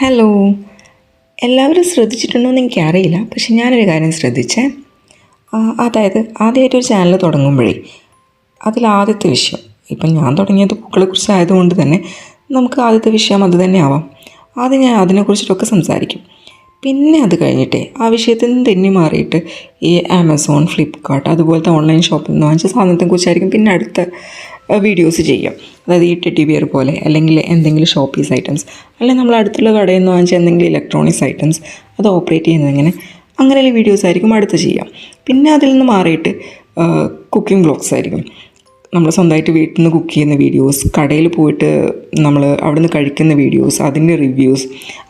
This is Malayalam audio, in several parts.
ഹലോ, എല്ലാവരും ശ്രദ്ധിച്ചിട്ടുണ്ടോയെന്ന് എനിക്കറിയില്ല. പക്ഷെ ഞാനൊരു കാര്യം ശ്രദ്ധിച്ചേ. അതായത് ആദ്യമായിട്ടൊരു ചാനൽ തുടങ്ങുമ്പോഴേ അതിലാദ്യത്തെ വിഷയം, ഇപ്പം ഞാൻ തുടങ്ങിയത് പൂക്കളെക്കുറിച്ചായതുകൊണ്ട് തന്നെ നമുക്ക് ആദ്യത്തെ വിഷയം അത് തന്നെ ആവാം. ആദ്യം ഞാൻ അതിനെക്കുറിച്ചിട്ടൊക്കെ സംസാരിക്കും. പിന്നെ അത് കഴിഞ്ഞിട്ട് ആ വിഷയത്തിൽ നിന്ന് തെന്നി മാറിയിട്ട് ഈ ആമസോൺ, ഫ്ലിപ്പ്കാർട്ട് അതുപോലത്തെ ഓൺലൈൻ ഷോപ്പിൽ നിന്ന് വാങ്ങിച്ച സാധനത്തെക്കുറിച്ചായിരിക്കും പിന്നെ അടുത്ത വീഡിയോസ് ചെയ്യാം. അതായത് ഈ ടെഡി ബിയർ പോലെ, അല്ലെങ്കിൽ എന്തെങ്കിലും ഷോപ്പീസ് ഐറ്റംസ്, അല്ലെങ്കിൽ നമ്മൾ അടുത്തുള്ള കടയിൽ നിന്ന് വാങ്ങിച്ച എന്തെങ്കിലും ഇലക്ട്രോണിക്സ് ഐറ്റംസ് അത് ഓപ്പറേറ്റ് ചെയ്യുന്നത് എങ്ങനെ, അങ്ങനെയുള്ള വീഡിയോസ് ആയിരിക്കും അടുത്ത് ചെയ്യാം. പിന്നെ അതിൽ നിന്ന് മാറിയിട്ട് കുക്കിംഗ് വ്ളോഗ്സ് ആയിരിക്കും. നമ്മൾ സ്വന്തമായിട്ട് വീട്ടിൽ നിന്ന് കുക്ക് ചെയ്യുന്ന വീഡിയോസ്, കടയിൽ പോയിട്ട് നമ്മൾ അവിടെ നിന്ന് കഴിക്കുന്ന വീഡിയോസ്, അതിൻ്റെ റിവ്യൂസ്,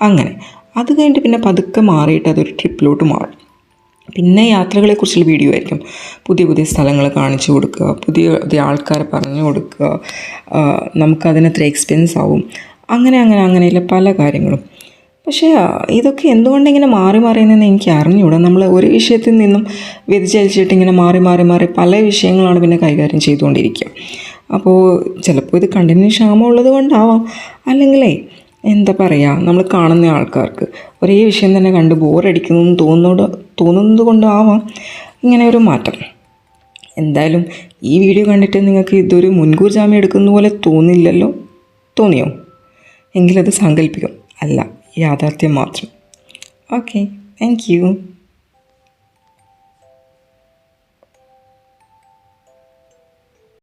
അങ്ങനെ. അത് കഴിഞ്ഞിട്ട് പിന്നെ പതുക്കെ മാറിയിട്ട് അതൊരു ട്രിപ്പിലോട്ട് മാറും. പിന്നെ യാത്രകളെക്കുറിച്ചുള്ള വീഡിയോ ആയിരിക്കും. പുതിയ പുതിയ സ്ഥലങ്ങൾ കാണിച്ചു കൊടുക്കുക, പുതിയ പുതിയ ആൾക്കാരെ പറഞ്ഞു കൊടുക്കുക, നമുക്കതിന് എത്ര എക്സ്പെൻസ് ആവും, അങ്ങനെയുള്ള പല കാര്യങ്ങളും. പക്ഷേ ഇതൊക്കെ എന്തുകൊണ്ടിങ്ങനെ മാറി മാറിയെന്ന് എനിക്ക് അറിഞ്ഞുകൂടാ. നമ്മൾ ഒരു വിഷയത്തിൽ നിന്നും വ്യതിചലിച്ചിട്ട് ഇങ്ങനെ മാറി പല വിഷയങ്ങളാണ് പിന്നെ കൈകാര്യം ചെയ്തുകൊണ്ടിരിക്കുക. അപ്പോൾ ചിലപ്പോൾ ഇത് കണ്ടന്റിന് ക്ഷാമമുള്ളത് കൊണ്ടാവാം, അല്ലെങ്കിലേ എന്താ പറയുക, നമ്മൾ കാണുന്ന ആൾക്കാർക്ക് ഒരേ വിഷയം തന്നെ കണ്ട് ബോറടിക്കുന്നു തോന്നുന്നത് കൊണ്ടാവാം ഇങ്ങനെ ഒരു മാറ്റം. എന്തായാലും ഈ വീഡിയോ കണ്ടിട്ട് നിങ്ങൾക്ക് ഇതൊരു മുൻകൂർ ജാമ്യം എടുക്കുന്ന പോലെ തോന്നില്ലല്ലോ? തോന്നിയോ? എങ്കിലത് സാങ്കല്പികം അല്ല, യാഥാർത്ഥ്യം മാത്രം. Okay, thank you.